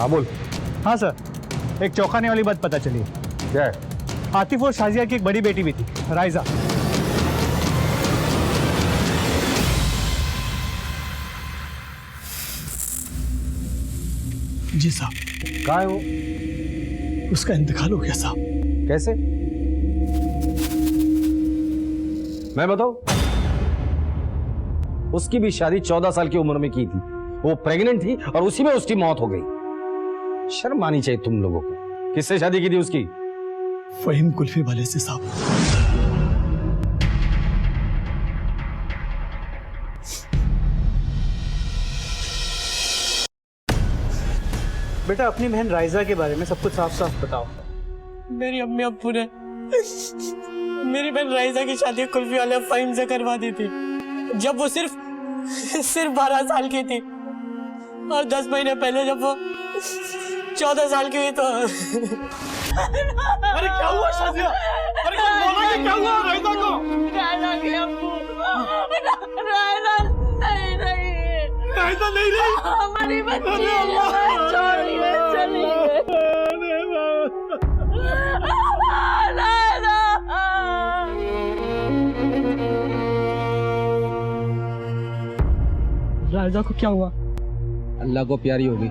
हाँ बोल। हाँ सर, एक चौंकाने वाली बात पता चली है। क्या है? आतिफ और शाजिया की एक बड़ी बेटी भी थी, राइजा। जी साहब। कहाँ है वो? उसका इंतकाल हो गया साहब। कैसे? मैं बताऊं? उसकी भी शादी 14 साल की उम्र में की थी। वो प्रेग्नेंट थी और उसी में उसकी मौत हो गई। शर्म आनी चाहिए तुम लोगों को। किससे शादी की थी उसकी? फहीम कुल्फी वाले से साहब। बेटा, अपनी बहन राइजा के बारे में सब कुछ साफ साफ बताओ। मेरी अम्मी अब्बू ने मेरी बहन राइजा की शादी कुल्फी वाले फहीम से करवा दी थी जब वो सिर्फ 12 साल की थी, और 10 महीने पहले जब वो 14 साल की हुई तो अरे क्या हुआ शाजिया? अरे बोला कि क्या हुआ राइजा को? राइजा की अब्बू, राइजा नहीं रही, हमारी बच्ची छोड़ के चली गई। राइजा को क्या हुआ? अल्लाह को प्यारी होगी।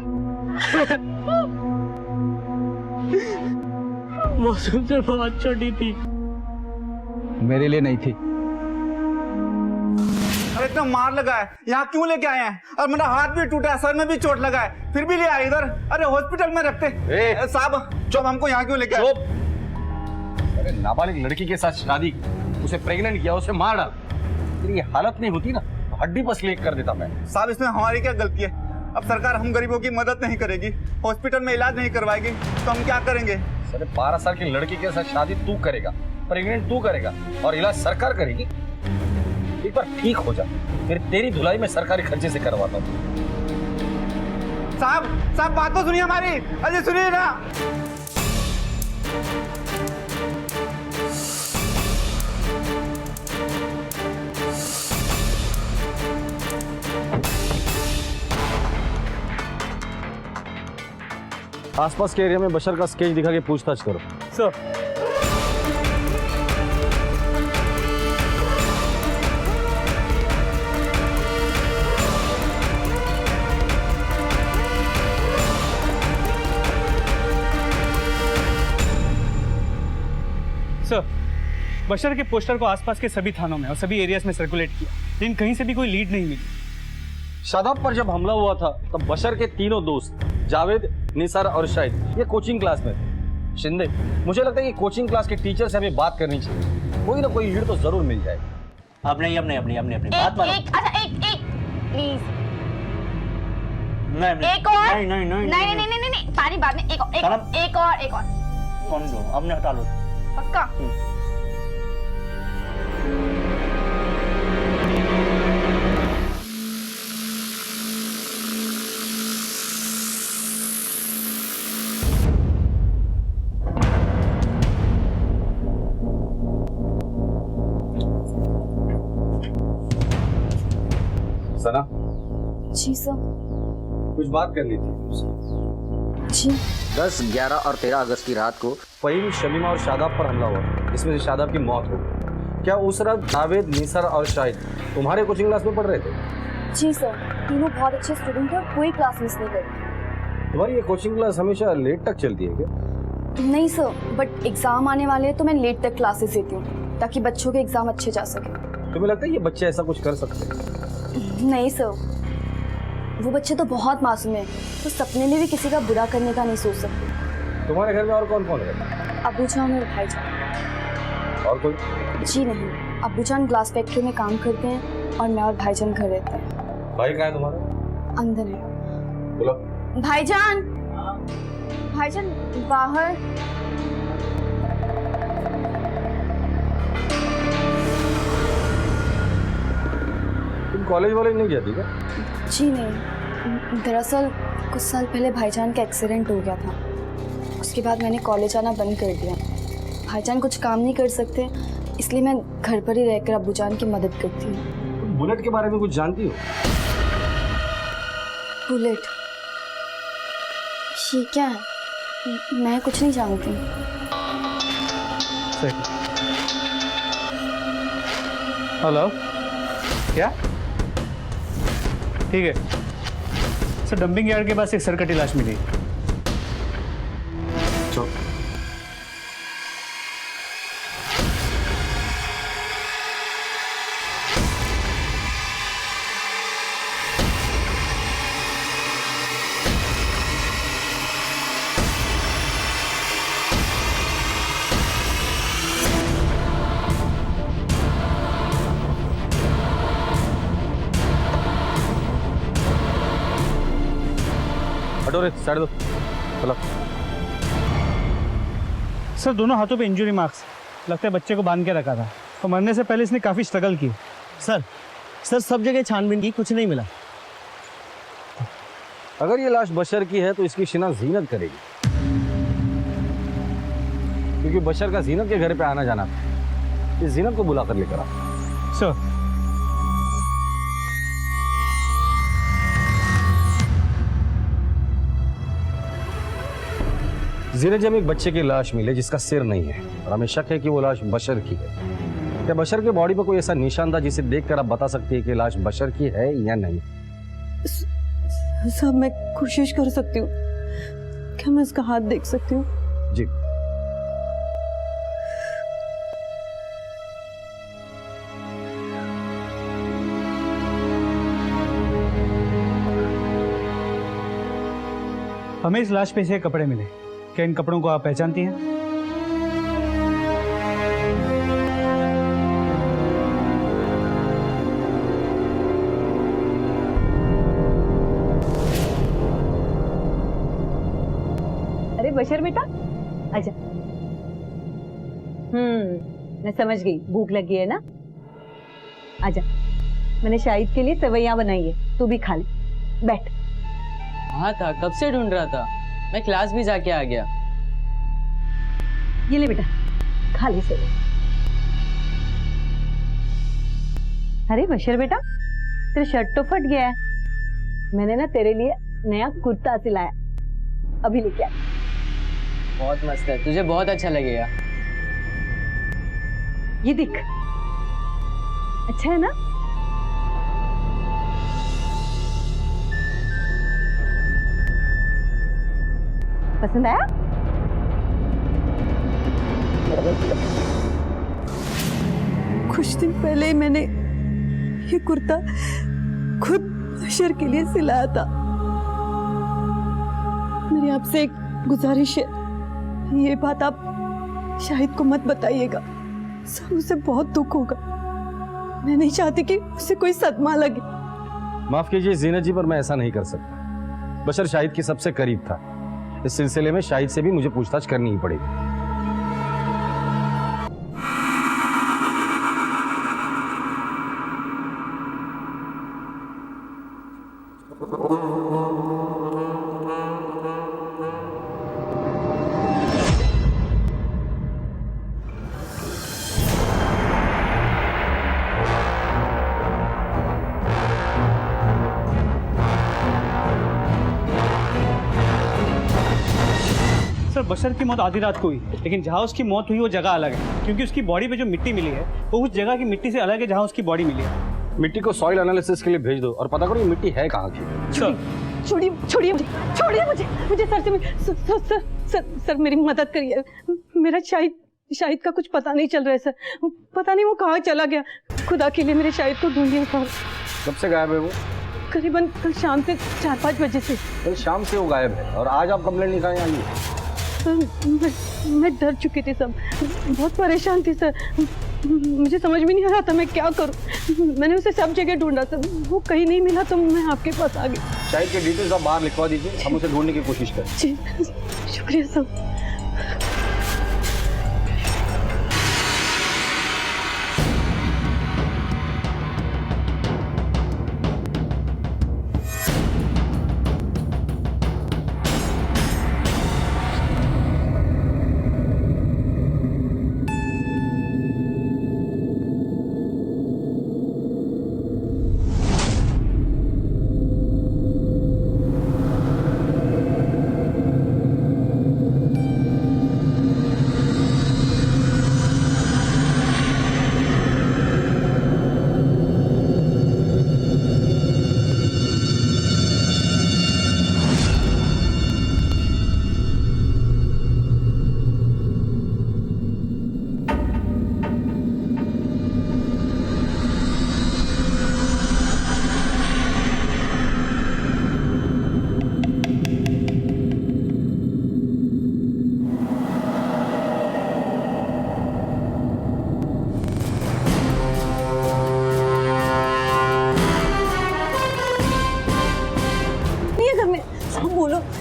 मौसम से बहुत छोटी थी। मेरे लिए नहीं थी। अरे इतना मार लगा है, यहाँ क्यों लेके आए हैं? और मेरा हाथ भी टूटा है, सर में भी चोट लगा है, फिर भी ले आए इधर। अरे हॉस्पिटल में रखते। साहब चुप, हमको यहाँ क्यों लेके आए? अरे नाबालिग लड़की के साथ शादी, उसे प्रेग्नेंट किया, उसे मार डाल। तेरी हालत नहीं होती ना, हड्डी पसली कर देता मैं। साहब इसमें हमारी क्या गलती है? अब सरकार हम गरीबों की मदद नहीं करेगी, हॉस्पिटल में इलाज नहीं करवाएगी, तो हम क्या करेंगे? अरे 12 साल की लड़की के साथ शादी तू करेगा, प्रेग्नेंट तू करेगा, और इलाज सरकार करेगी? एक बार ठीक हो जा, फिर तेरी धुलाई में सरकारी खर्चे से करवाता हूँ। साहब बात तो सुनिए हमारी। अजय सुनिए ना। आसपास के एरिया में बशर का स्केच दिखा के पूछताछ करो। सर, बशर के पोस्टर को आसपास के सभी थानों में और सभी एरियाज में सर्कुलेट किया, लेकिन कहीं से भी कोई लीड नहीं मिली। शादाब पर जब हमला हुआ था तब बशर के तीनों दोस्त जावेद, निसार और शाहिद ये कोचिंग क्लास में थे। शिंदे, मुझे लगता है कि कोचिंग क्लास के टीचर से हमें बात करनी चाहिए। कोई ना कोई लीड तो जरूर मिल जाएगा। अब नहीं बात मानो। एक प्लीज, नहीं एक और। नहीं सारी बात नहीं, एक और। कौन लो? अपने हटा लो। पक्का? सना, जी सर। कुछ बात करनी थी तुमसे। जी। 10, 11 और 13 अगस्त की रात को फहीम, शमीमा और शादाब पर हमला हुआ, इसमें से शादाब की मौत हो गई। क्या उस रात जावेद, निसार और शाहिद तुम्हारे कोचिंग क्लास में पढ़ रहे थे? जी सर, तीनों बहुत अच्छे स्टूडेंट थे और कोई क्लास मिस नहीं करती। तुम्हारी ये कोचिंग क्लास हमेशा लेट तक चलती है क्या? नहीं सर, बट एग्जाम आने वाले हैं तो मैं लेट तक क्लासेस देती हूँ ताकि बच्चों के एग्जाम अच्छे जा सके। तुम्हें लगता है ये बच्चे ऐसा कुछ कर सकते हैं? नहीं सर, वो बच्चे तो बहुत मासूम हैं, तो सपने में भी किसी का बुरा करने का नहीं सोच सकते। तुम्हारे घर में और कौन कौन है? अबू जान और भाई जान। और कोई? जी नहीं, अबू जान ग्लास फैक्ट्री में काम करते हैं और मैं और भाईजान घर रहते हैं। भाई कहाँ है तुम्हारा? अंदर है। बोलो। भाईजान, भाईजान बाहर। तुम कॉलेज वाले नहीं जाती क्या? जी नहीं, दरअसल कुछ साल पहले भाईजान का एक्सीडेंट हो गया था, उसके बाद मैंने कॉलेज आना बंद कर दिया। भाईजान कुछ काम नहीं कर सकते, इसलिए मैं घर पर ही रहकर अब्बूजान की मदद करती हूँ। तुम बुलेट के बारे में कुछ जानती हो? बुलेट? ये क्या है? मैं कुछ नहीं जानती। हेलो, क्या? ठीक है सर, डंपिंग यार्ड के पास एक सरकटी लाश मिली। चलो। हटो रे, साइड दो। चलो। सर दोनों हाथों पे इंजरी मार्क्स, लगता है बच्चे को बांध के रखा था और मरने से पहले इसने काफी स्ट्रगल की। सर सब जगह छानबीन की, कुछ नहीं मिला। अगर ये लाश बशर की है तो इसकी शिनाख्त जीनत करेगी, क्योंकि बशर का जीनत के घर पे आना जाना था। इस जीनत को बुला कर लेकर आ। सर जीनत जी, हमें एक बच्चे की लाश मिली जिसका सिर नहीं है और हमें शक है कि वो लाश बशर की है। क्या बशर के बॉडी पर कोई ऐसा निशान था जिसे देखकर आप बता सकती है कि लाश बशर की है या नहीं? साहब मैं कोशिश कर सकती हूँ, क्या मैं इसका हाथ देख सकती हूँ? जी। हमें इस लाश पे से कपड़े मिले, क्या इन कपड़ों को आप पहचानती हैं? अरे बशर बेटा, आजा। मैं समझ गई, भूख लगी है ना? आजा, मैंने शाहिद के लिए सेवैयां बनाई है, तू भी खा ले, बैठ। हाँ था, कब से ढूंढ रहा था, मैं क्लास भी जाके आ गया। ये ले बेटा, खा ले सेवैयां। अरे बशर बेटा, तेरा शर्ट तो फट गया है, मैंने ना तेरे लिए नया कुर्ता सिलाया, अभी लेके आ। बहुत मस्त है, तुझे बहुत अच्छा लगेगा। ये देख, अच्छा है ना? पसंद आया? कुछ दिन पहले ही मैंने ये कुर्ता खुद बशर के लिए सिलाया था। मेरी आपसे एक गुजारिश है, ये बात आप शाहिद को मत बताइएगा, सब उसे बहुत दुख होगा। मैं नहीं चाहती कि उसे कोई सदमा लगे। माफ कीजिए जीनत जी, पर मैं ऐसा नहीं कर सकता। बशर शाहिद के सबसे करीब था, इस सिलसिले में शाहिद से भी मुझे पूछताछ करनी ही पड़ेगी। सर बशर की मौत आधी रात को हुई, लेकिन जहाँ उसकी मौत हुई वो जगह अलग है, क्योंकि उसकी बॉडी पे जो मिट्टी मिली है वो उस जगह की मिट्टी से अलग है जहाँ उसकी बॉडी मिली है। मिट्टी को सॉइल एनालिसिस के लिए भेज दो और पता करो ये मिट्टी है कहाँ की। सर छोड़िए छोड़िए मुझे, छोड़िए मुझे सर से सर मेरी मदद करिए। मेरा शाहिद का कुछ पता नहीं चल रहा है सर, पता नहीं वो कहाँ चला गया। खुदा के लिए मेरे शाहिद को ढूंढिए सर। कब से गायब है वो? करीबन कल शाम से 4-5 बजे से। कल शाम से वो गायब है और आज आप कंप्लेंट लिखाने आई है? सर मैं डर चुकी थी, सब बहुत परेशान थी सर, मुझे समझ में नहीं आ रहा था मैं क्या करूं। मैंने उसे सब जगह ढूंढा सर, वो कहीं नहीं मिला तो मैं आपके पास आ गई। शाहिद के डिटेल्स आप बाहर लिखवा दीजिए, हम उसे ढूंढने की कोशिश करें। जी शुक्रिया सर।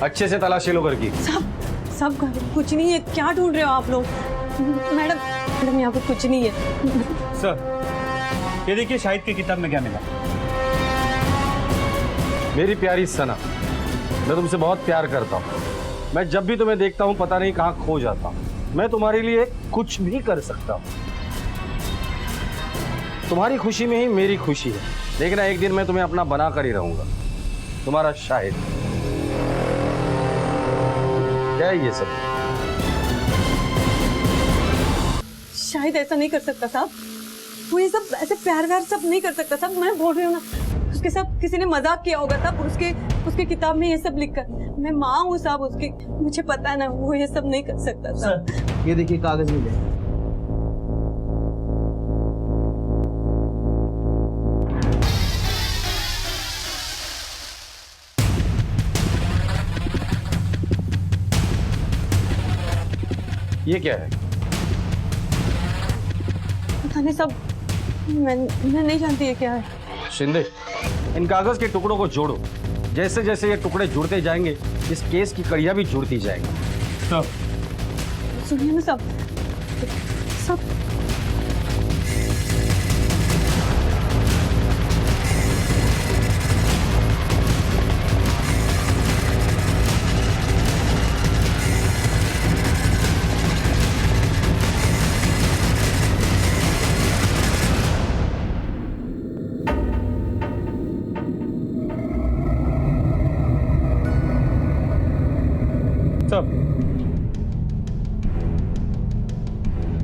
अच्छे से तलाशी लो घर की। सब कुछ नहीं है, क्या ढूंढ रहे हो आप लोग? मैडम यहाँ पर कुछ नहीं है। सर ये देखिए शाहिद की किताब में क्या मिला। मेरी प्यारी सना, मैं तुमसे बहुत प्यार करता हूँ। मैं जब भी तुम्हें देखता हूँ पता नहीं कहाँ खो जाता हूँ। मैं तुम्हारे लिए कुछ भी कर सकता हूँ। तुम्हारी खुशी में ही मेरी खुशी है। देखना एक दिन मैं तुम्हें अपना बना कर ही रहूंगा। तुम्हारा शाहिद। क्या है ये सब? शायद ऐसा नहीं कर सकता साहब, वो ये सब ऐसे प्यार व्यार सब नहीं कर सकता साहब। मैं बोल रही हूँ ना, उसके साथ किसी ने मजाक किया होगा साहब, उसके किताब में ये सब लिखकर। मैं माँ हूँ साहब उसकी, मुझे पता है ना, वो ये सब नहीं कर सकता साहब। ये देखिए कागज मिले। ये क्या है? पता नहीं साहब, मैं नहीं जानती ये क्या है। शिंदे, इन कागज के टुकड़ों को जोड़ो। जैसे जैसे ये टुकड़े जुड़ते जाएंगे इस केस की कड़ियां भी जुड़ती जाएंगी। सर सुनिए ना साहब,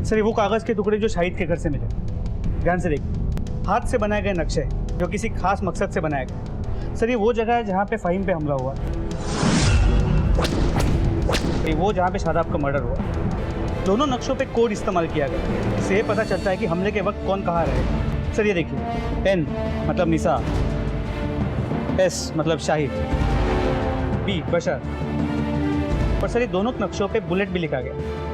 सर ये वो कागज के टुकड़े जो शाहिद के घर से मिले। ध्यान से देखिए, हाथ से बनाए गए नक्शे जो किसी खास मकसद से बनाए गए। सर ये वो जगह है जहाँ पे फ़हीम पे हमला हुआ, ये वो जहाँ पे शादाब का मर्डर हुआ। दोनों नक्शों पे कोड इस्तेमाल किया गया। इससे ये पता चलता है कि हमले के वक्त कौन कहाँ रहे। सर ये देखिए, एन मतलब निसा, एस मतलब शाहिद, बी बशर, और सर ये दोनों नक्शों पे बुलेट भी लिखा गया।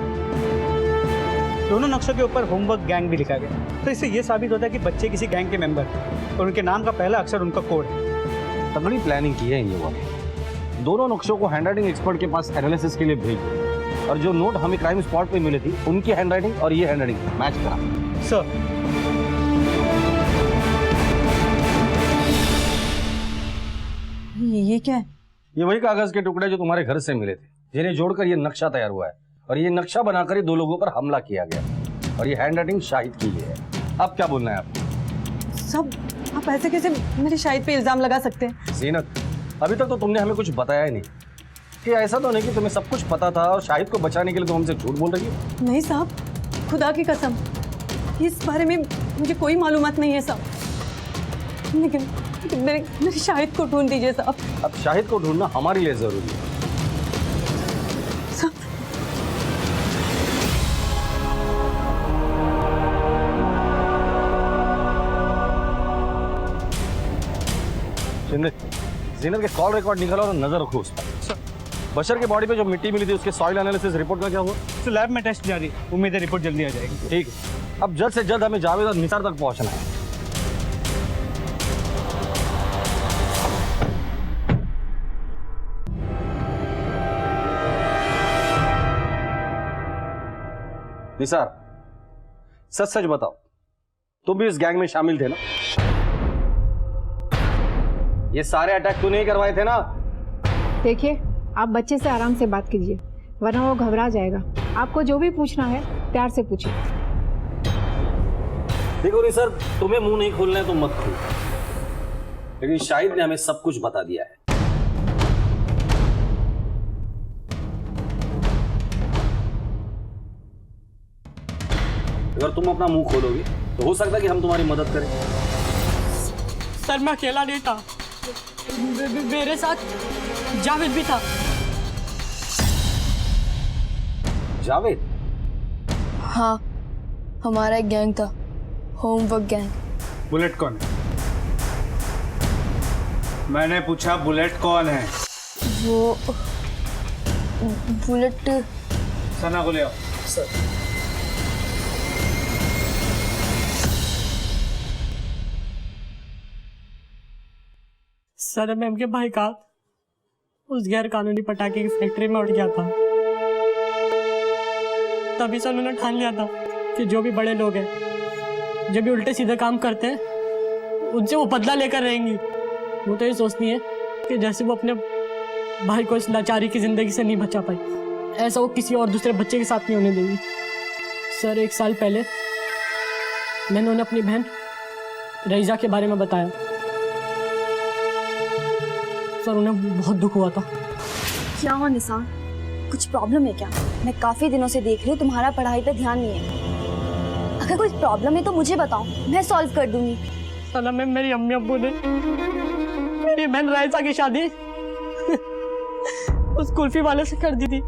दोनों नक्शों के ऊपर होमवर्क गैंग भी लिखा गया। तो इससे ये साबित होता है कि बच्चे किसी गैंग के मेंबर हैं और उनके नाम का पहला अक्षर उनका कोड है। तगड़ी प्लानिंग की है ये वाली। दोनों नक्शों को हैंडराइटिंग एक्सपर्ट के पास एनालिसिस के लिए भेज दो, और जो नोट हमें क्राइम स्पॉट पे मिले थी उनकी हैंडराइटिंग और ये हैंडराइटिंग मैच करा। सर ये क्या है? ये वही कागज के टुकड़े जो तुम्हारे घर से मिले थे, जिन्हें जोड़कर ये नक्शा तैयार हुआ है, और ये नक्शा बनाकर ही दो लोगों पर हमला किया गया, और ये हैंडराइटिंग शाहिद की है। अब क्या बोलना है आपको? सब आप ऐसे कैसे मेरे शाहिद पे इल्जाम लगा सकते हैं? जीनत, अभी तक तो तुमने हमें कुछ बताया ही नहीं कि ऐसा तो नहीं कि तुम्हें सब कुछ पता था और शाहिद को बचाने के लिए तुम हमसे झूठ बोल रही हो। नहीं साहब, खुदा की कसम, इस बारे में मुझे कोई मालूमात नहीं है साहब। लेकिन मेरे शाहिद को ढूंढ दीजिए साहब। अब शाहिद को ढूंढना हमारे लिए जरूरी है। जीनत के कॉल रिकॉर्ड निकालो और नजर रखो उस पर। बशर के बॉडी पे जो मिट्टी मिली थी उसके सॉइल एनालिसिस रिपोर्ट का क्या हुआ? तो लैब में टेस्ट जारी, उम्मीद है रिपोर्ट जल्दी आ जाएगी। ठीक है, अब जल्द से जल्द हमें जावेद और निसार तक पहुंचना है। निसार, सच सच बताओ, तुम भी इस गैंग में शामिल थे ना? ये सारे अटैक तूने ही करवाए थे ना? देखिए, आप बच्चे से आराम से बात कीजिए, वरना वो घबरा जाएगा। आपको जो भी पूछना है प्यार से पूछिए। देखो निसार, तुम्हें मुंह नहीं खोलना है तो मत खोलो, लेकिन शाहिद ने हमें सब कुछ बता दिया है। अगर तुम अपना मुंह खोलोगे तो हो सकता है कि हम तुम्हारी मदद करें। सर मैं अकेला नहीं था, मेरे साथ जावेद भी था। जावेद? हाँ, हमारा एक गैंग था, होमवर्क गैंग। बुलेट कौन है? मैंने पूछा बुलेट कौन है? वो बुलेट सना को ले आओ। सर मैम के भाई का उस गैर कानूनी पटाखे की फैक्ट्री में उठ गया था। तभी से उन्होंने ठान लिया था कि जो भी बड़े लोग हैं, जो भी उल्टे सीधे काम करते हैं, उनसे वो बदला लेकर रहेंगी। वो तो ये सोचती है कि जैसे वो अपने भाई को इस लाचारी की जिंदगी से नहीं बचा पाई, ऐसा वो किसी और दूसरे बच्चे के साथ नहीं होने देगी। सर, 1 साल पहले मैंने उन्हें अपनी बहन रईजा के बारे में बताया। सर, उन्हें बहुत दुख हुआ था। क्या हुआ निसार, कुछ प्रॉब्लम है क्या? मैं काफी दिनों से देख रही हूँ तुम्हारा पढ़ाई पे ध्यान नहीं है। अगर कोई प्रॉब्लम है तो मुझे बताओ, मैं सॉल्व कर दूंगी। साला मैम, मेरी अम्मी अब्बू ने मेरी बहन रायसा की शादी उस कुल्फी वाले से कर दी थी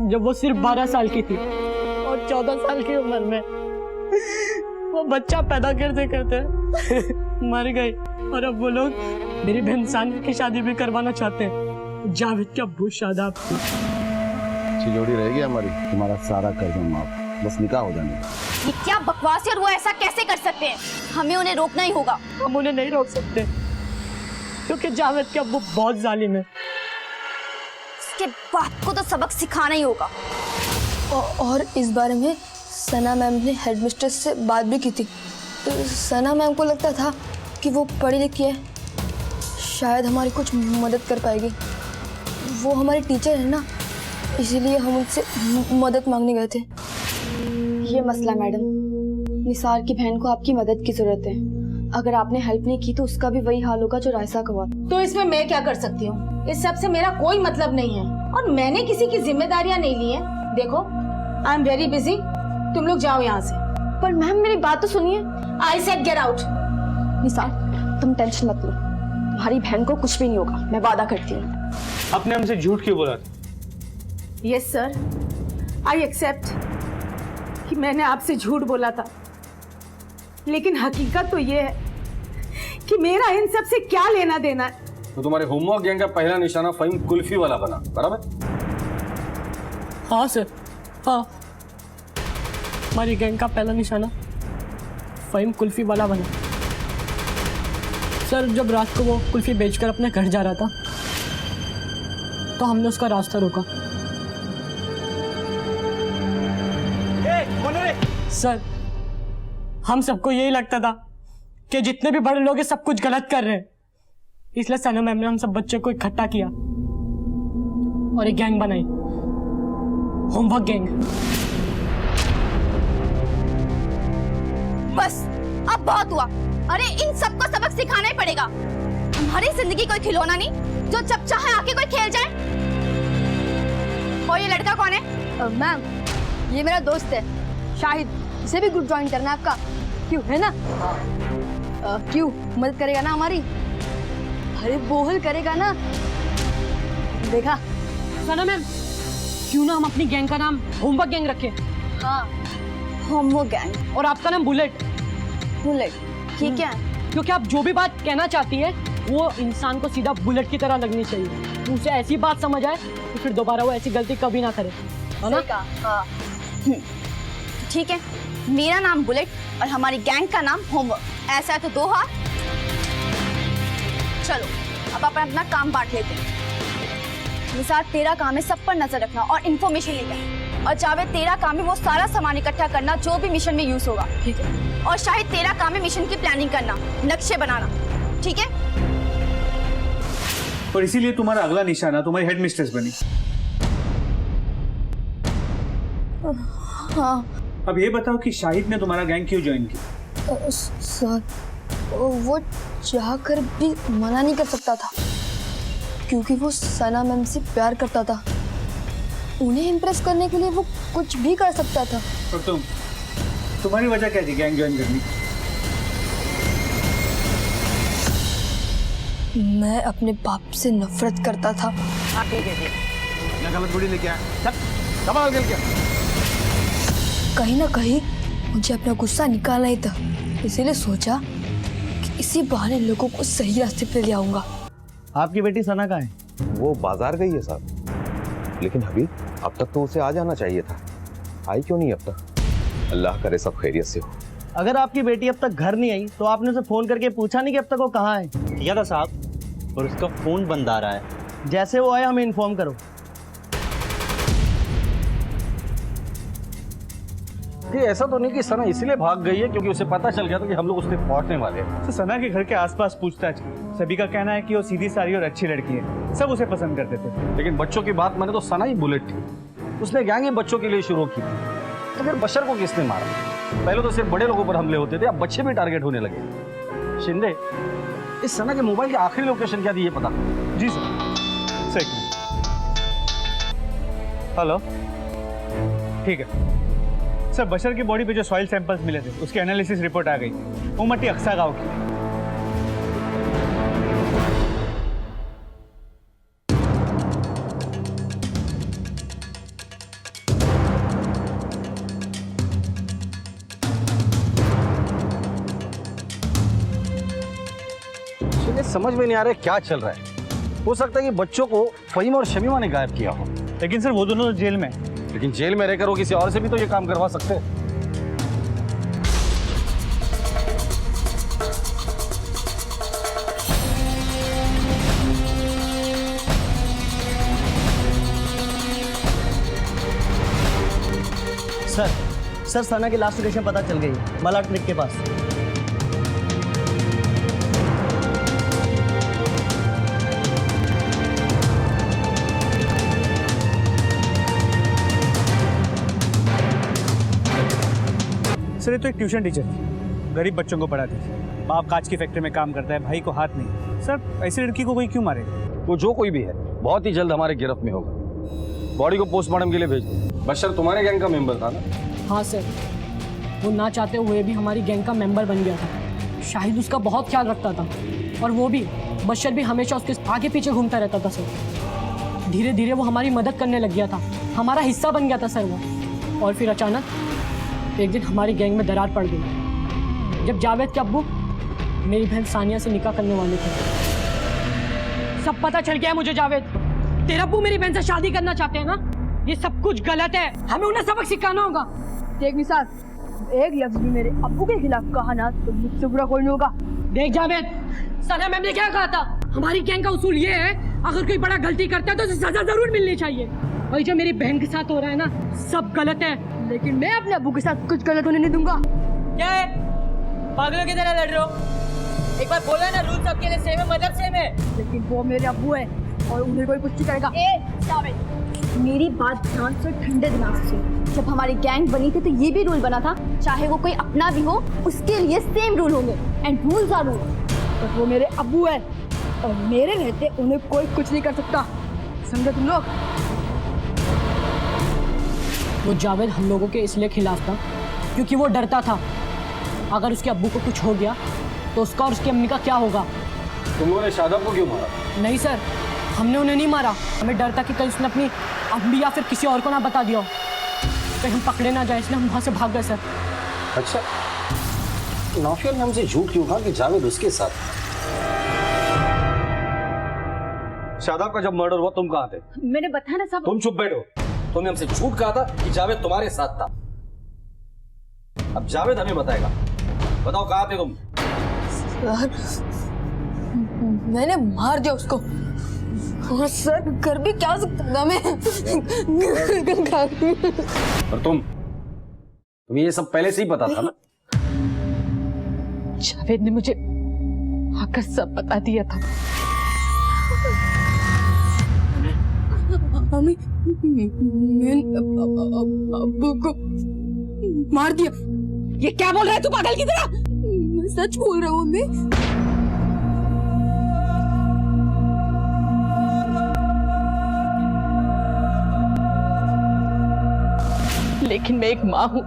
जब वो सिर्फ 12 साल की थी, और 14 साल की उम्र में वो बच्चा पैदा करते करते मर गई। और अब वो लोग मेरी बहन सानिया की शादी भी करवाना चाहते हैं। जावेद के अब्बू शादाब। अच्छी जोड़ी रहेगी हमारी, तुम्हारा सारा कर्ज माफ, बस निकाह हो जाने। ये क्या बकवास है, और वो ऐसा कैसे कर सकते हैं? हमें उन्हें रोकना ही होगा। हम उन्हें नहीं रोक सकते क्योंकि जावेद के अब्बू बहुत जालिम है। इसके बाप को तो सबक सिखाना ही होगा। और इस बारे में सना मैम ने हेडमिस्ट्रेस से बात भी की थी। तो सना मैम को लगता था कि वो पढ़ी लिखी है, शायद हमारी कुछ मदद कर पाएगी। वो हमारी टीचर है ना, इसीलिए हम उनसे मदद मांगने गए थे। ये मसला मैडम, निसार की बहन को आपकी मदद की जरूरत है। अगर आपने हेल्प नहीं की तो उसका भी वही हाल होगा जो रायसा का हुआ। तो इसमें मैं क्या कर सकती हूँ? इस सब से मेरा कोई मतलब नहीं है, और मैंने किसी की जिम्मेदारियाँ नहीं ली है। देखो, आई एम वेरी बिजी, तुम लोग जाओ यहाँ से। पर मैम, मेरी बात तो सुनिए। I said get out. Nisar, तुम टेंशन मत लो, तुम्हारी बहन को कुछ भी नहीं होगा, मैं वादा करती हूँ। आपने हमसे झूठ क्यों बोला था? यस सर, आई एक्सेप्ट कि मैंने आपसे झूठ बोला था, लेकिन हकीकत तो ये है कि मेरा इन सब से क्या लेना देना है। तो तुम्हारे होमवर्क गैंग का पहला निशाना फहीम कुल्फी वाला बना, बराबर? हाँ सर, हाँ, हमारी गैंग का पहला निशाना फहीम कुल्फी वाला बना। सर, जब रात को वो कुल्फी बेचकर अपने घर जा रहा था तो हमने उसका रास्ता रोका। सर, हम सबको यही लगता था कि जितने भी बड़े लोग हैं सब कुछ गलत कर रहे हैं, इसलिए सना मैम ने हम सब बच्चों को इकट्ठा किया और एक गैंग बनाई, होमवर्क गैंग। बस, अब बहुत हुआ। अरे, इन सबको सबक सिखाना ही पड़ेगा। हमारी जिंदगी कोई खिलौना नहीं जो जब चाहे आके कोई खेल जाए। और ये लड़का कौन है? मैम, ये मेरा दोस्त है शाहिद, इसे भी ग्रुप ज्वाइन करना है आपका। क्यों, है ना? क्यों, मदद करेगा ना हमारी? अरे बोल करेगा ना? देखा सना मैम, क्यों ना हम अपनी गैंग का नाम होमवर्क गैंग रखें? हाँ, होमवर्क गैंग। और आपका नाम बुलेट। बुलेट, ठीक है। क्योंकि आप जो भी बात कहना चाहती है वो इंसान को सीधा बुलेट की तरह लगनी चाहिए। उसे ऐसी बात समझ आए तो फिर दोबारा वो ऐसी गलती कभी ना करे, है ना? हाँ। ठीक है, मेरा नाम बुलेट और हमारी गैंग का नाम होमवर्क। ऐसा है तो 2 हाथ। चलो, अब अपन अपना काम बांट लेते हैं। निसार, तेरा काम है सब पर नजर रखना और इन्फॉर्मेशन लेना। और जावेद, तेरा काम है वो सारा सामान इकट्ठा करना जो भी मिशन में यूज होगा, ठीक है? और शाहिद, तेरा काम है मिशन की प्लानिंग करना, नक्शे बनाना, ठीक है? और इसीलिए तुम्हारा अगला निशाना तुम्हारी हेडमिस्ट्रेस बनी। हाँ। अब ये बताओ कि शाहिद ने तुम्हारा गैंग क्यों ज्वाइन किया? सर, वो चाहकर भी मना नहीं कर सकता था, क्योंकि वो सना मैम से प्यार करता था। उन्हें इम्प्रेस करने के लिए वो कुछ भी कर सकता था। और तुम्हारी वजह क्या थी गैंग ज्वाइन करने? मैं अपने बाप से नफरत करता था। गलत बुढ़ी लेके आया, कहीं ना कहीं मुझे अपना गुस्सा निकालना ही था, इसीलिए सोचा कि इसी बहाने लोगों को सही रास्ते पे ले आऊंगा। आपकी बेटी सना कहाँ है? वो बाजार गई है साहब, लेकिन अभी अब तक तो उसे आ जाना चाहिए था। आई क्यों नहीं अब तक? अल्लाह करे सब खैरियत से हो। अगर आपकी बेटी अब तक घर नहीं आई तो आपने उसे फोन करके पूछा नहीं कि अब तक वो कहाँ है? किया था साहब, और उसका फोन बंद आ रहा है। जैसे वो आए हमें इन्फॉर्म करो। ये ऐसा तो नहीं कि सना इसलिए भाग गई है क्योंकि उसे पता चल गया था कि हम लोग उससे पहुंचने वाले हैं। तो सना के घर के आसपास पूछताछ की, सभी का कहना है कि वो सीधी सारी और अच्छी लड़की है, सब उसे पसंद करते थे। लेकिन बच्चों की बात माने तो सना ही बुलेट थी, उसने गैंग ही बच्चों के लिए शुरू की थी। तो फिर बशर को किसने मारा? पहले तो सिर्फ बड़े लोगों पर हमले होते थे, अब बच्चे भी टारगेट होने लगे। शिंदे, इस सना के मोबाइल की आखिरी लोकेशन क्या थी ये पता? जी सर। हेलो, ठीक है सर। बशर की बॉडी पे जो सॉइल सैंपल्स मिले थे उसकी एनालिसिस रिपोर्ट आ गई। वो मट्टी अक्सा गांव की। शिंदे, समझ में नहीं आ रहा है क्या चल रहा है। हो सकता है कि बच्चों को फहीम और शमीमा ने गायब किया हो। लेकिन सर वो दोनों तो जेल में। लेकिन जेल में रहकर वो किसी और से भी तो ये काम करवा सकते हैं। सर सना की लास्ट लोकेशन पता चल गई है, मलाड ट्रिक के पास। सर ये तो एक ट्यूशन टीचर थी, गरीब बच्चों को पढ़ाती थी। बाप कांच की फैक्ट्री में काम करता है, भाई को हाथ नहीं। सर ऐसी लड़की को कोई क्यों मारेगा? वो जो कोई भी है बहुत ही जल्द हमारे गिरफ्त में होगा। बॉडी को पोस्टमार्टम के लिए भेज दो। बशर तुम्हारे गैंग का मेंबर था ना? हाँ सर, वो ना चाहते हुए भी हमारी गैंग का मेंबर बन गया था। शाहिद उसका बहुत ख्याल रखता था और वो भी, बशर भी हमेशा उसके आगे पीछे घूमता रहता था सर। धीरे धीरे वो हमारी मदद करने लग गया था, हमारा हिस्सा बन गया था सर वो। और फिर अचानक एक दिन हमारी गैंग में दरार पड़ गई जब जावेद के अब्बू मेरी बहन सानिया से निकाह करने वाले थे। सब पता चल गया है मुझे जावेद, तेरा अब्बू मेरी बहन से शादी करना चाहते हैं ना। ये सब कुछ गलत है, हमें उन्हें सबक सिखाना होगा। देख निसार, एक लफ्ज भी मेरे अब्बू के खिलाफ कहा ना तो मुझसे बुरा कोई नहीं होगा। देख जावेद, सना मैम ने क्या कहा था? हमारी गैंग का उसूल ये है, अगर कोई बड़ा गलती करता है तो उसे सजा जरूर मिलनी चाहिए। और जो मेरी बहन के साथ हो रहा है ना, सब गलत है। लेकिन मैं अपने अब्बू के साथ कुछ गलत होने नहीं दूंगा। क्या है, पागलों की तरह लड़ रहे हो? एक बार बोला ना, रूल सबके लिए सेम है, मतलब सेम है। लेकिन वो मेरे अब्बू है और उन्हें कोई कुछ नहीं करेगा। मेरी बात ध्यान से ठंडे दिमाग से सुन। जब हमारी गैंग बनी थी तो ये भी रूल बना था, चाहे वो कोई अपना भी हो उसके लिए सेम रूल होंगे। And rules are rule. तो वो मेरे अब्बू है और मेरे रहते उन्हें कोई कुछ नहीं कर सकता, समझे तुम लोग? वो जावेद हम लोगों के इसलिए खिलाफ था क्योंकि वो डरता था अगर उसके अब्बू को कुछ हो गया तो उसका और उसकी अम्मी का क्या होगा। तुम लोगों ने शादाब को क्यों मारा? नहीं सर, हमने उन्हें नहीं मारा। हमें डर था कि कल उसने अपनी अम्मी या फिर किसी और को ना बता दिया हो, कहीं हम पकड़े ना जाए, इसलिए हम वहाँ से भाग गए सर। अच्छा, नाफिया ने हमसे झूठ क्यों कहा कि जावेद उसके साथ? शादाब का जब मर्डर हुआ तुम कहाँ थे? मैंने बताया ना सब। तुम चुप बैठो। तुमने हमसे झूठ कहा था कि जावेद तुम्हारे साथ था। अब जावेद हमें बताएगा। बताओ कहाँ थे तुम? सर, मैंने मार दिया उसको। और सर कर भी क्या सकता था मैं। और तुम्हें ये सब पहले से ही पता था ना? जावेद ने मुझे आकर सब बता दिया था। मैंने अब्बू को मार दिया। ये क्या बोल रहा है तू पागल की तरह? मैं सच बोल रहा हूँ मम्मी। लेकिन मैं एक माँ हूँ,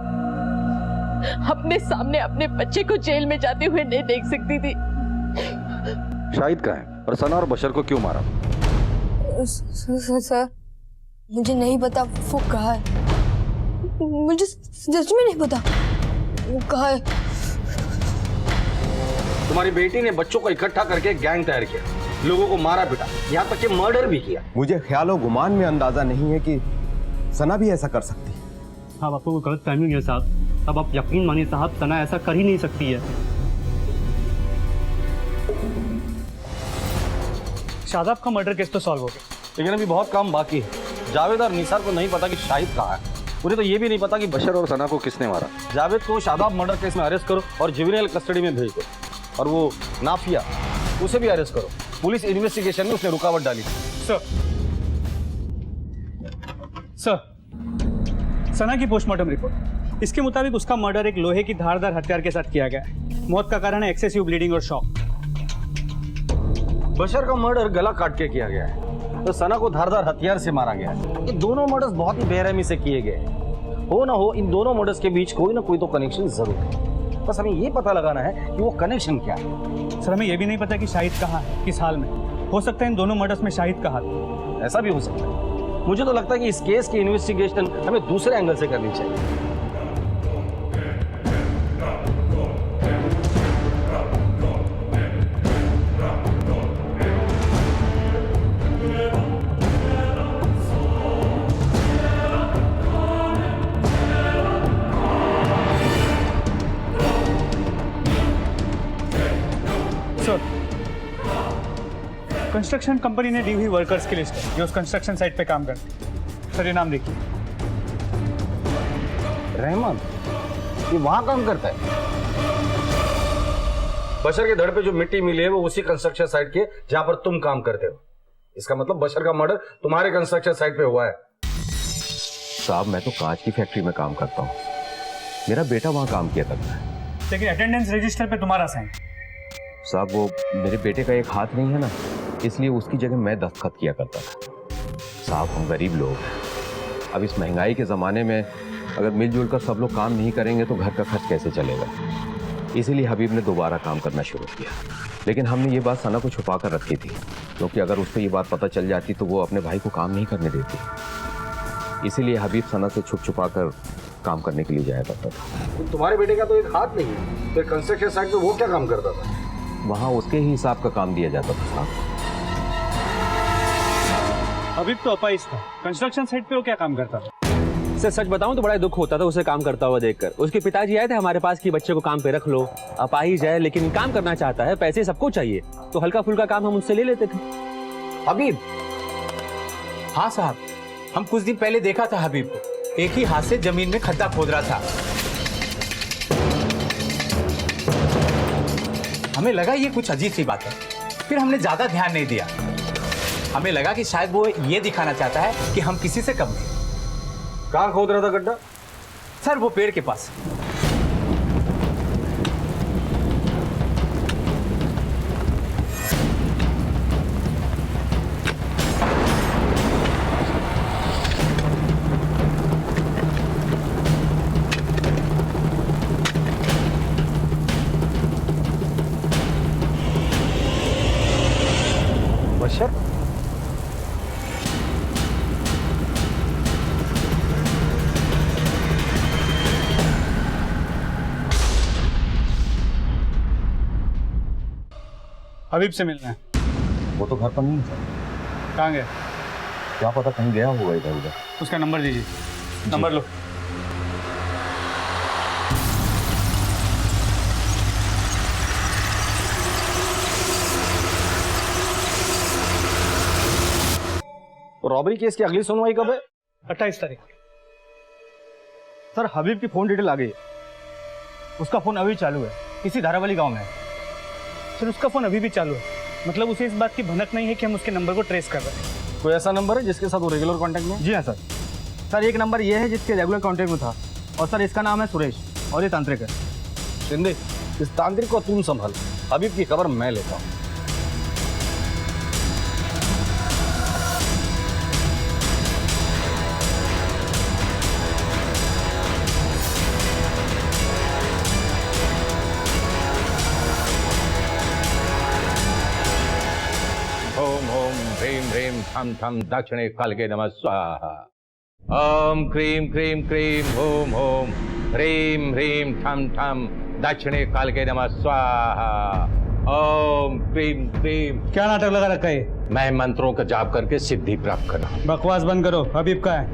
अपने सामने अपने बच्चे को जेल में जाते हुए नहीं देख सकती थी। शाहिद कहाँ है और सना और बशर को क्यों मारा? सर मुझे नहीं पता वो कहाँ है। मुझे सच में नहीं पता वो कहाँ है। तुम्हारी बेटी ने बच्चों को इकट्ठा करके गैंग तैयार किया, लोगों को मारा पीटा, यहाँ तक कि मर्डर भी किया। मुझे ख्याल गुमान में अंदाजा नहीं है कि सना भी ऐसा कर सकती है। हाँ, आपको गलत फहमी है साहब। अब आप यकीन मानिए साहब, सना ऐसा कर ही नहीं सकती है। शादाब का मर्डर केस तो सॉल्व हो गया, लेकिन अभी बहुत काम बाकी है। जावेद और निसार को नहीं पता कि शाहिद कहाँ है। मुझे तो ये भी नहीं पता कि बशर और सना को किसने मारा। जावेद को शादाब मर्डर केस में अरेस्ट करो और जुवेनाइल कस्टडी में भेज दो, और वो नाफिया उसे भी अरेस्ट करो। पुलिस इन्वेस्टिगेशन में उसने रुकावट डाली। सर सना की पोस्टमार्टम रिपोर्ट, इसके मुताबिक उसका मर्डर एक लोहे की धारदार हथियार के साथ किया गया है। मौत का कारण है एक्सेसिव ब्लीडिंग और शॉक। बशर का मर्डर गला काट के किया गया है, तो सना को धारदार हथियार से मारा गया है। ये दोनों मर्डर्स बहुत ही बेरहमी से किए गए हैं। हो ना हो, इन दोनों मर्डर्स के बीच कोई ना कोई तो कनेक्शन जरूर है। बस हमें ये पता लगाना है कि वो कनेक्शन क्या है। सर हमें यह भी नहीं पता कि शाहिद कहाँ है, किस हाल में। हो सकता है इन दोनों मर्डर्स में शाहिद का हाथ। ऐसा भी हो सकता है। मुझे तो लगता है कि इस केस की इन्वेस्टिगेशन हमें दूसरे एंगल से करनी चाहिए। कंस्ट्रक्शन कंपनी ने दी हुई वर्कर्स की लिस्ट है जो उस कंस्ट्रक्शन साइट पे काम करते हैं। सर ये नाम देखिए, रहमान, ये वहां काम करता है। बशर के धड़ पे जो मिट्टी मिली है वो उसी कंस्ट्रक्शन साइट की जहां पर तुम काम करते हो। इसका मतलब बशर का मर्डर तुम्हारे कंस्ट्रक्शन साइट पे हुआ है। साहब मैं तो कांच की फैक्ट्री में काम करता हूँ, मेरा बेटा वहाँ काम किया करता है। लेकिन अटेंडेंस रजिस्टर पे तुम्हारा साइन। साहब वो मेरे बेटे का एक हाथ नहीं है ना, इसलिए उसकी जगह मैं दस्तखत किया करता था। साहब हम गरीब लोग हैं, अब इस महंगाई के ज़माने में अगर मिलजुल कर सब लोग काम नहीं करेंगे तो घर का खर्च कैसे चलेगा। इसीलिए हबीब ने दोबारा काम करना शुरू किया, लेकिन हमने ये बात सना को छुपा कर रखी थी, क्योंकि अगर उसको ये बात पता चल जाती तो वो अपने भाई को काम नहीं करने देती। इसीलिए हबीब सना से छुप छुपा कर काम करने के लिए जाया करता था। तुम्हारे बेटे का तो एक हाथ नहीं है, तो कंस्ट्रक्शन साइट पे वो क्या काम करता था? वहाँ उसके ही हिसाब का काम दिया जाता था साहब। हबीब तो अपाइज था, कंस्ट्रक्शन साइट पे वो क्या काम करता था? सर सच बताऊं तो बड़ा दुख होता था उसे काम करता हुआ देखकर। उसके पिताजी आए थे हमारे पास कि बच्चे को काम पे रख लो, अपाहिज है लेकिन काम करना चाहता है, पैसे सबको चाहिए, तो हल्का फुल्का काम हम उससे ले लेते थे। हबीब? हाँ साहब, हम कुछ दिन पहले देखा था हबीब को, एक ही हाथ से जमीन में खड्डा खोद रहा था। हमें लगा ये कुछ अजीब सी बात है, फिर हमने ज्यादा ध्यान नहीं दिया। हमें लगा कि शायद वो ये दिखाना चाहता है कि हम किसी से कम नहीं। कहाँ खोद रहा था गड्ढा? सर वो पेड़ के पास। बशर? हबीब से मिलना है। वो तो घर पर नहीं है सर। कहाँ गया? क्या पता कहीं गया होगा इधर उधर। उसका नंबर दीजिए। नंबर लो। रॉबरी केस की अगली सुनवाई कब है? 28 तारीख। सर हबीब की फोन डिटेल आ गई है। उसका फोन अभी चालू है, किसी धारावाली गांव में है। सर उसका फोन अभी भी चालू है, मतलब उसे इस बात की भनक नहीं है कि हम उसके नंबर को ट्रेस कर रहे हैं। कोई ऐसा नंबर है जिसके साथ वो रेगुलर कांटेक्ट में? जी हाँ सर। सर एक नंबर ये है जिसके रेगुलर कांटेक्ट में था, और सर इसका नाम है सुरेश और ये तांत्रिक है। शिंदे, इस तांत्रिक को तुम संभाल, हबीब की खबर मैं लेता हूँ। ओम ओम ह्रीं ह्रीं ठम ठम दक्षिणे कालके नमः स्वाहा। ओम क्रीं क्रीं क्रीं ओम ओम ह्रीं ह्रीं ठम ठम दक्षिणे कालके नमः स्वाहा। ओम क्रीं क्रीं। क्या नाटक लगा रखा है? मैं मंत्रों का जाप करके सिद्धि प्राप्त कर रहा हूं। बकवास बंद करो। हबीब का है?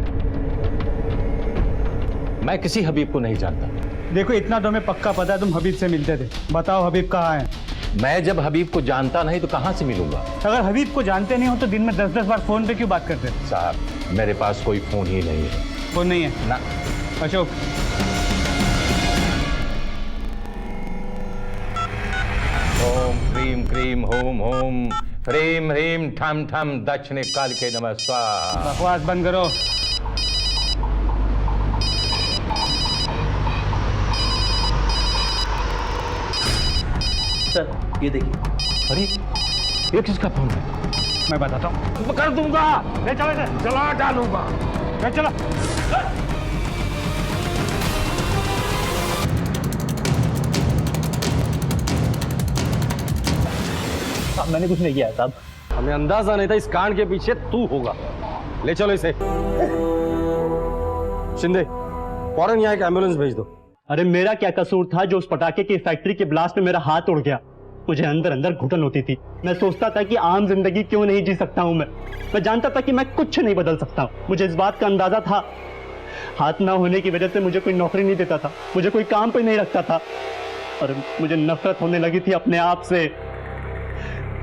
मैं किसी हबीब को नहीं जानता। देखो इतना तो हमें पक्का पता है तुम हबीब से मिलते थे। बताओ हबीब कहाँ है? मैं जब हबीब को जानता नहीं तो कहां से मिलूंगा? अगर हबीब को जानते नहीं हो तो दिन में 10-10 बार फोन पे क्यों बात करते? साहब मेरे पास कोई फोन ही नहीं है। फोन नहीं है ना। अशोक, ओम क्रीम क्रीम होम होम ह्रीम ह्रीम ठम ठम दक्षिणे काल के नमः स्वाहा। बकवास बंद करो। सर ये देखिए। अरे ये किसका फोन है? मैं बताता हूँ। कर दूंगा, ले चलो इसे। जला डालूंगा। ले चलो। मैंने कुछ नहीं किया साहब। हमें अंदाजा नहीं था इस कांड के पीछे तू होगा। ले चलो इसे। शिंदे, फौरन यहाँ एक एम्बुलेंस भेज दो। अरे मेरा क्या कसूर था जो उस पटाखे की फैक्ट्री के ब्लास्ट में मेरा हाथ उड़ गया? मुझे अंदर अंदर घुटन होती थी। मैं सोचता था कि आम जिंदगी क्यों नहीं जी सकता हूं। मैं जानता था कि मैं कुछ नहीं बदल सकता। मुझे इस बात का अंदाजा था। हाथ ना होने की वजह से मुझे कोई नौकरी नहीं देता था, मुझे कोई काम पे नहीं रखता था और मुझे नफरत होने लगी थी अपने आप से।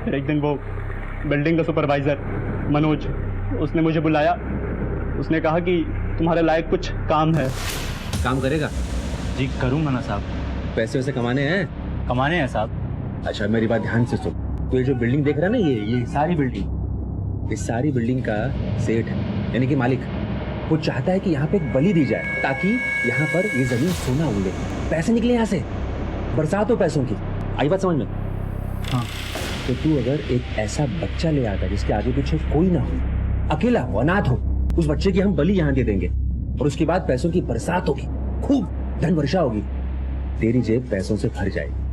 एक दिन वो बिल्डिंग का सुपरवाइजर मनोज, उसने मुझे बुलाया। उसने कहा कि तुम्हारे लायक कुछ काम है। काम करेगा? जी करूंगा ना साहब। पैसे वैसे कमाने हैं? कमाने हैं साहब। अच्छा मेरी बात ध्यान से सुन। तो ये जो बिल्डिंग देख रहा है ना, ये सारी बिल्डिंग, इस सारी बिल्डिंग का सेठ है, यानी कि मालिक, वो चाहता है कि यहाँ पे एक बलि दी जाए ताकि यहाँ पर ये जमीन सोना उड़े, पैसे निकले यहाँ से, बरसात हो पैसों की। आई बात समझ में? हाँ। तो तू अगर एक ऐसा बच्चा ले आता जिसके आगे पीछे कोई ना हो, अकेला हो, अनाथ हो, उस बच्चे की हम बलि यहाँ दे देंगे और उसके बाद पैसों की बरसात होगी, खूब धन वर्षा होगी, तेरी जेब पैसों से भर जाएगी।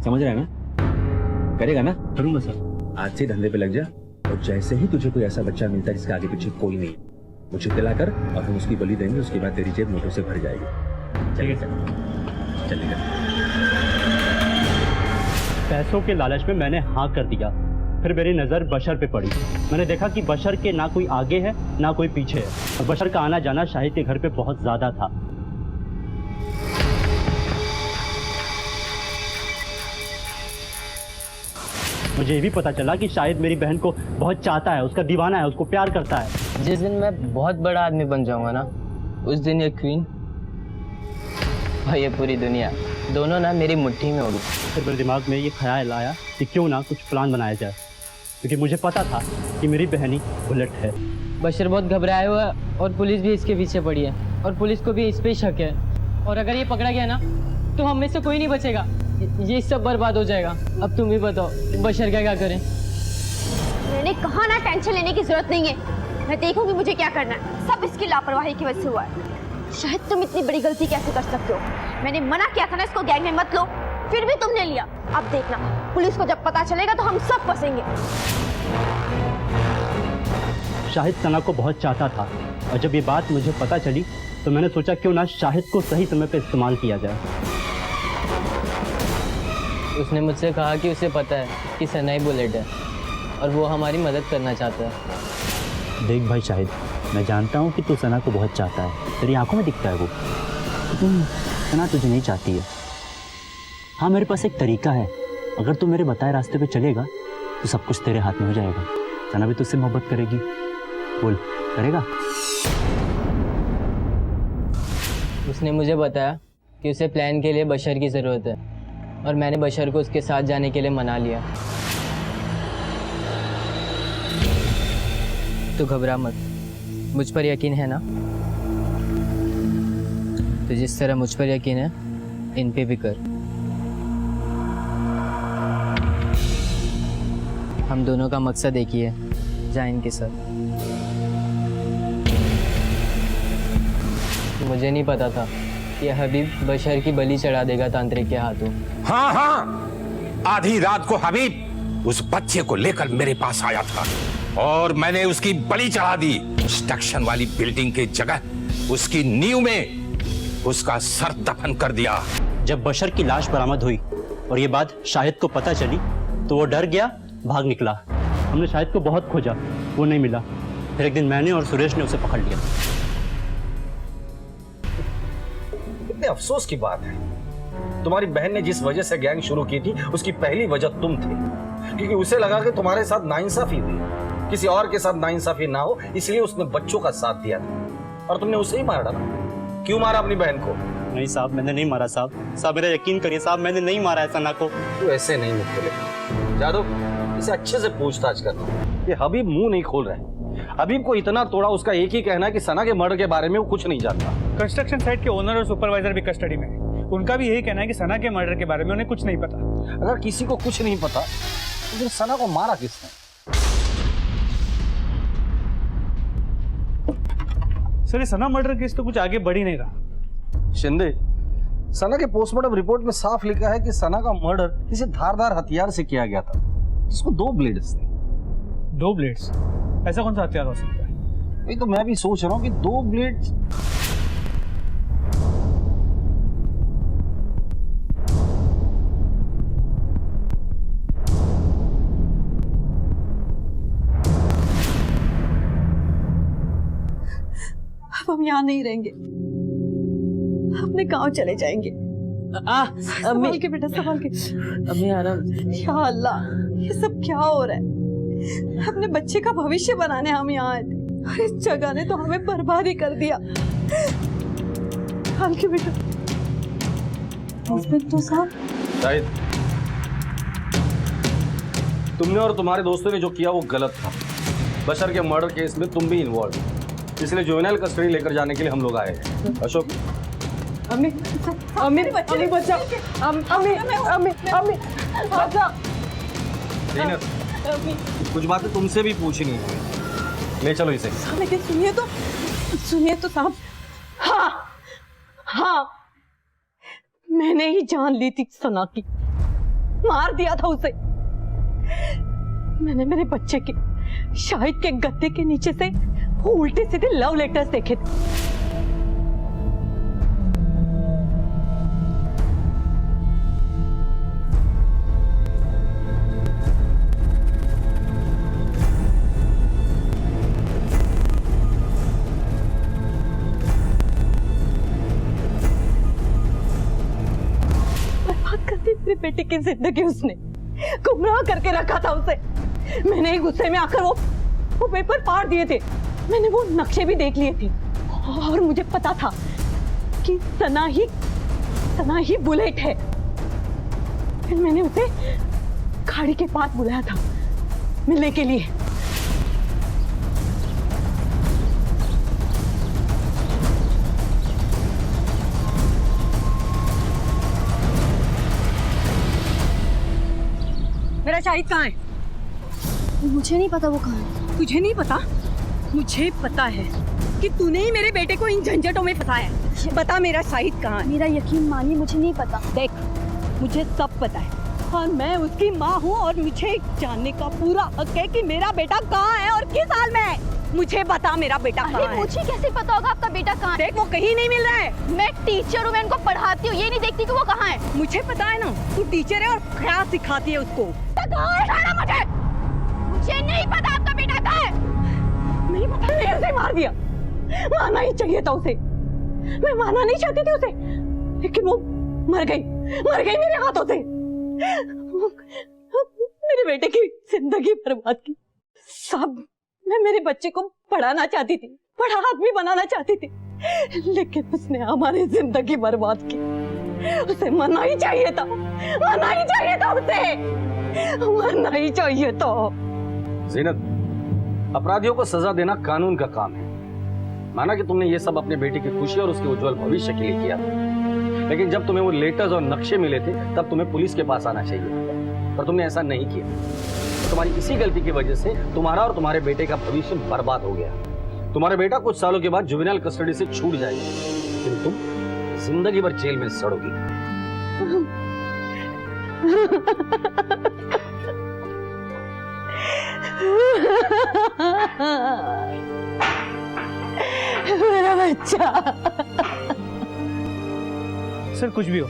समझ रहा है ना? करेगा ना? करूंगा सर। आज से धंधे पे लग जा और जैसे ही तुझे कोई ऐसा बच्चा मिलता है जिसके आगे पीछे कोई नहीं, मुझे दिला कर और हम उसकी बलि देंगे। उसके बाद तेरी जेब नोटों से भर जाएगी। चलेगा? चलेगा। पैसों के लालच में मैंने हाँ कर दिया। फिर मेरी नज़र बशर पे पड़ी। मैंने देखा कि बशर के ना कोई आगे है ना कोई पीछे है और बशर का आना जाना शाहिद के घर पे बहुत ज़्यादा था। मुझे ये भी पता चला कि शाहिद मेरी बहन को बहुत चाहता है, उसका दीवाना है, उसको प्यार करता है। जिस दिन मैं बहुत बड़ा आदमी बन जाऊंगा ना, उस दिन ये क्वीन और ये पूरी दुनिया दोनों ना मेरी मुट्ठी में होगी। फिर मेरे दिमाग में ये ख्याल आया कि क्यों ना कुछ प्लान बनाया जाए, क्योंकि मुझे पता था कि मेरी बहनी बुलेट है। बशर बहुत घबराया हुआ है और पुलिस भी इसके पीछे पड़ी है और पुलिस को भी इस पे शक है और अगर ये पकड़ा गया ना तो हम में से कोई नहीं बचेगा। ये सब बर्बाद हो जाएगा। अब तुम ही बताओ बशर का क्या करें? मैंने कहा ना टेंशन लेने की जरूरत नहीं है, मैं देखूंगी मुझे क्या करना है। सब इसकी लापरवाही की वजह से हुआ है। शायद तुम इतनी बड़ी गलती कैसे कर सकते हो? मैंने मना किया था ना इसको गैंग में मत लो, फिर भी तुमने लिया। अब देखना पुलिस को जब पता चलेगा तो हम सब फंसेंगे। शाहिद सना को बहुत चाहता था और जब ये बात मुझे पता चली तो मैंने सोचा क्यों ना शाहिद को सही समय पे इस्तेमाल किया जाए। उसने मुझसे कहा कि उसे पता है कि सना ही बुलेट है और वो हमारी मदद करना चाहता है। देख भाई शाहिद, मैं जानता हूँ कि तू सना को बहुत चाहता है, तेरी आंखों में दिखता है वो, लेकिन सना तुझे नहीं चाहती है। हाँ मेरे पास एक तरीका है, अगर तू मेरे बताए रास्ते पे चलेगा तो सब कुछ तेरे हाथ में हो जाएगा। सना भी तुझसे मोहब्बत करेगी। बोल, करेगा? उसने मुझे बताया कि उसे प्लान के लिए बशर की ज़रूरत है और मैंने बशर को उसके साथ जाने के लिए मना लिया। तो घबरा मत, मुझ पर यकीन है ना? तो जिस तरह मुझ पर यकीन है इन पे भी कर। हम दोनों का मकसद एक ही है, जा इनके साथ। मुझे नहीं पता था कि हबीब बशर की बलि चढ़ा देगा तांत्रिक के हाथों। हाँ हाँ, आधी रात को हबीब उस बच्चे को लेकर मेरे पास आया था और मैंने उसकी बलि चढ़ा दी। कंस्ट्रक्शन वाली बिल्डिंग की जगह उसकी नींव में उसका सर दफन कर दिया। जब बशर की लाश बरामद हुई और ये बात शाहिद को पता चली तो वो डर गया, भाग निकला। हमने शाहिद को बहुत खोजा, वो नहीं मिला। फिर एक दिन मैंने और सुरेश ने उसे पकड़ लिया। कितने अफसोस की बात है तुम्हारी बहन ने जिस वजह से गैंग शुरू की थी उसकी पहली वजह तुम थे, क्योंकि उसे लगा कि तुम्हारे साथ नाइंसाफी हुई, किसी और के साथ नाइंसाफी ना हो, इसलिए उसने बच्चों का साथ दिया था और तुमने उसे ही मार डाला। क्यों मारा अपनी बहन को? नहीं साहब, मैंने नहीं मारा साहब। साहब मेरा यकीन करिए साहब, मैंने नहीं मारा है सना को। तू ऐसे नहीं मुझे जादव, इसे अच्छे से पूछताछ करना। ये हबीब मुंह नहीं खोल रहा है। हबीब को इतना तोड़ा, उसका एक ही कहना है कि सना के मर्डर के बारे में वो कुछ नहीं जानता। कंस्ट्रक्शन साइट के ओनर और सुपरवाइजर भी कस्टडी में है, उनका भी यही कहना है कि सना के मर्डर के बारे में उन्हें कुछ नहीं पता। अगर किसी को कुछ नहीं पता तो फिर सना को मारा किसने? सर ये सना मर्डर केस तो कुछ आगे बढ़ ही नहीं रहा। शिंदे, सना के पोस्टमार्टम रिपोर्ट में साफ लिखा है कि सना का मर्डर किसी धारदार हथियार से किया गया था, जिसको 2 ब्लेड्स थे। 2 ब्लेड्स? ऐसा कौन सा हथियार हो सकता है? ये तो मैं भी सोच रहा हूँ कि 2 ब्लेड्स। अब हम यहाँ नहीं रहेंगे, अपने गांव चले जाएंगे। संभाल के बेटा, संभाल के। या अल्लाह, ये सब क्या हो रहा है? अपने बच्चे का भविष्य बनाने हम यहाँ आए थे और इस जगह ने तो हमें बर्बाद ही कर दिया। संभाल के बेटा। इंस्पेक्टर साहब, शाहिद, तुमने और तुम्हारे दोस्तों ने जो किया वो गलत था। बशर के मर्डर केस में तुम भी इन्वॉल्व, इसलिए जुवेनाइल कस्टडी लेकर जाने के लिए हम लोग आए हैं। अशोक, अम्मी, अम्मी, अम्मी बचा, अम्मी, अम्मी, अम्मी बचा। कुछ बातें तुमसे भी पूछनी है, ले चलो इसे। लेकिन सुनिए तो साहब। हाँ, मैंने ही जान ली थी सना की, मार दिया था उसे। मैंने मेरे बच्चे के शाहिद के गद्दे के नीचे से वो उल्टे सीधे लव लेटर्स देखे थे। बर्बाद कर दी मेरे बेटे की जिंदगी, उसने गुमराह करके रखा था उसे। मैंने ही गुस्से में आकर वो पेपर फाड़ दिए थे। मैंने वो नक्शे भी देख लिए थे और मुझे पता था कि सना ही बुलेट है। फिर मैंने उसे खाड़ी के पास बुलाया था मिलने के लिए। मेरा शाहिद कहाँ है? मुझे नहीं पता वो कहाँ है। तुझे नहीं पता? मुझे पता है कि तूने ही मेरे बेटे को इन झंझटों में फंसाया है। बता मेरा शाहिद कहाँ है? मेरा यकीन मानिए, मुझे नहीं पता। देख, मुझे सब पता है और मैं उसकी माँ हूँ और मुझे जानने का पूरा हक है कि मेरा बेटा कहाँ है और किस हाल में है। मुझे बता मेरा बेटा कहाँ है? मुझे कैसे पता होगा आपका बेटा कहाँ है? देख, वो कहीं नहीं मिल रहा है। मैं टीचर हूँ, मैं उनको पढ़ाती हूँ, ये नहीं देखती कि वो कहाँ है। मुझे पता है ना, तू टीचर है और क्या सिखाती है उसको। मुझे नहीं पता आपका बेटा कहाँ है। नहीं पता, मैंने उसे मार दिया। मारना ही चाहिए था उसे। मैं मारना नहीं चाहती थी उसे, लेकिन वो मर गई मेरे हाथों से। मेरे बेटे की जिंदगी बर्बाद की। साहब, मैं मेरे बच्चे को पढ़ाना चाहती थी, बड़ा आदमी बनाना चाहती थी, लेकिन उसने हमारी जिंदगी बर्बाद की। उसे मरना ही चाहिए था, मरना ही चाहिए था उसे, मरना ही चाहिए था। ज़ीनत, अपराधियों को सजा देना कानून का काम है। माना कि तुमने ये सब अपने बेटे की खुशी और उसके उज्जवल भविष्य के लिए किया, लेकिन जब तुम्हें वो लेटर्स और नक्शे मिले थे तब तुम्हें पुलिस के पास आना चाहिए, पर तुमने ऐसा नहीं किया। तुम्हारी इसी गलती की वजह से तुम्हारा और तुम्हारे बेटे का भविष्य बर्बाद हो गया। तुम्हारा बेटा कुछ सालों के बाद जुवेनाइल कस्टडी से छूट जाएगा, लेकिन तुम जिंदगी भर जेल में सड़ोगी। मेरा बच्चा। सर कुछ भी हो,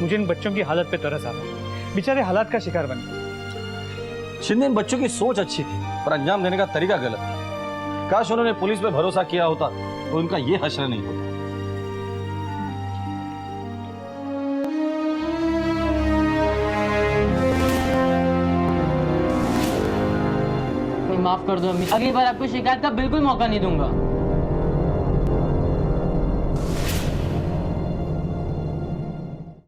मुझे इन बच्चों की हालत पे तरस आता है। बेचारे हालात का शिकार बन गए। शिंदे, इन बच्चों की सोच अच्छी थी पर अंजाम देने का तरीका गलत था। काश उन्होंने पुलिस पे भरोसा किया होता तो उनका ये हश्र नहीं होता। माफ कर दो अम्मी, अगली बार आपको शिकायत का बिल्कुल मौका नहीं दूंगा।